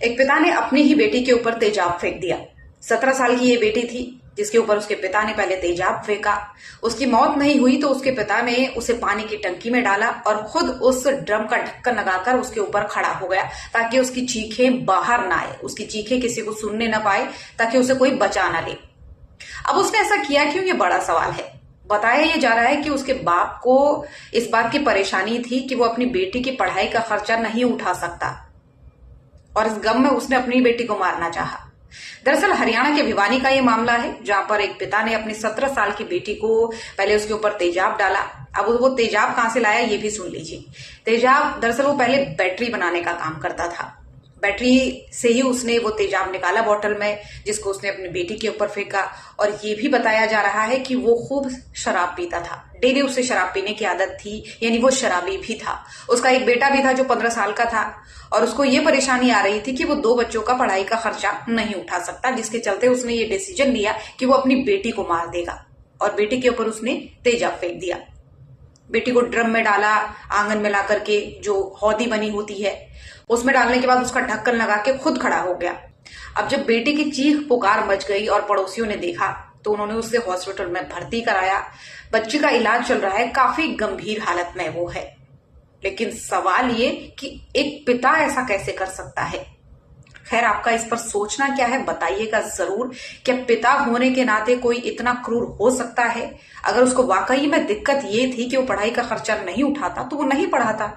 एक पिता ने अपनी ही बेटी के ऊपर तेजाब फेंक दिया। 17 साल की ये बेटी थी जिसके ऊपर उसके पिता ने पहले तेजाब फेंका। उसकी मौत नहीं हुई तो उसके पिता ने उसे पानी की टंकी में डाला और खुद उस ड्रम का ढक्कन लगाकर उसके ऊपर खड़ा हो गया ताकि उसकी चीखें बाहर ना आए, उसकी चीखें किसी को सुनने ना पाए, ताकि उसे कोई बचा ना ले। अब उसने ऐसा किया क्यों, ये बड़ा सवाल है। बताया ये जा रहा है कि उसके बाप को इस बात की परेशानी थी कि वो अपनी बेटी की पढ़ाई का खर्चा नहीं उठा सकता और इस गम में उसने अपनी बेटी को मारना चाहा। दरअसल हरियाणा के भिवानी का ये मामला है जहां पर एक पिता ने अपनी 17 साल की बेटी को पहले उसके ऊपर तेजाब डाला। अब वो तेजाब कहां से लाया ये भी सुन लीजिए। तेजाब दरअसल वो पहले बैटरी बनाने का काम करता था। बैटरी से ही उसने वो तेजाब निकाला बॉटल में, जिसको उसने अपनी बेटी के ऊपर फेंका। और ये भी बताया जा रहा है कि वो खूब शराब पीता था, डेली उसे शराब पीने की आदत थी, यानी वो शराबी भी था। उसका एक बेटा भी था जो 15 साल का था और उसको ये परेशानी आ रही थी कि वो 2 बच्चों का पढ़ाई का खर्चा नहीं उठा सकता, जिसके चलते उसने ये डिसीजन लिया कि वो अपनी बेटी को मार देगा और बेटी के ऊपर उसने तेजाब फेंक दिया। बेटी को ड्रम में डाला, आंगन में ला करके जो हौदी बनी होती है उसमें डालने के बाद उसका ढक्कन लगा के खुद खड़ा हो गया। अब जब बेटी की चीख पुकार मच गई और पड़ोसियों ने देखा तो उन्होंने उसे हॉस्पिटल में भर्ती कराया। बच्ची का इलाज चल रहा है, काफी गंभीर हालत में वो है। लेकिन सवाल ये कि एक पिता ऐसा कैसे कर सकता है। खैर, आपका इस पर सोचना क्या है बताइएगा जरूर। क्या पिता होने के नाते कोई इतना क्रूर हो सकता है? अगर उसको वाकई में दिक्कत ये थी कि वो पढ़ाई का खर्चा नहीं उठाता तो वो नहीं पढ़ाता।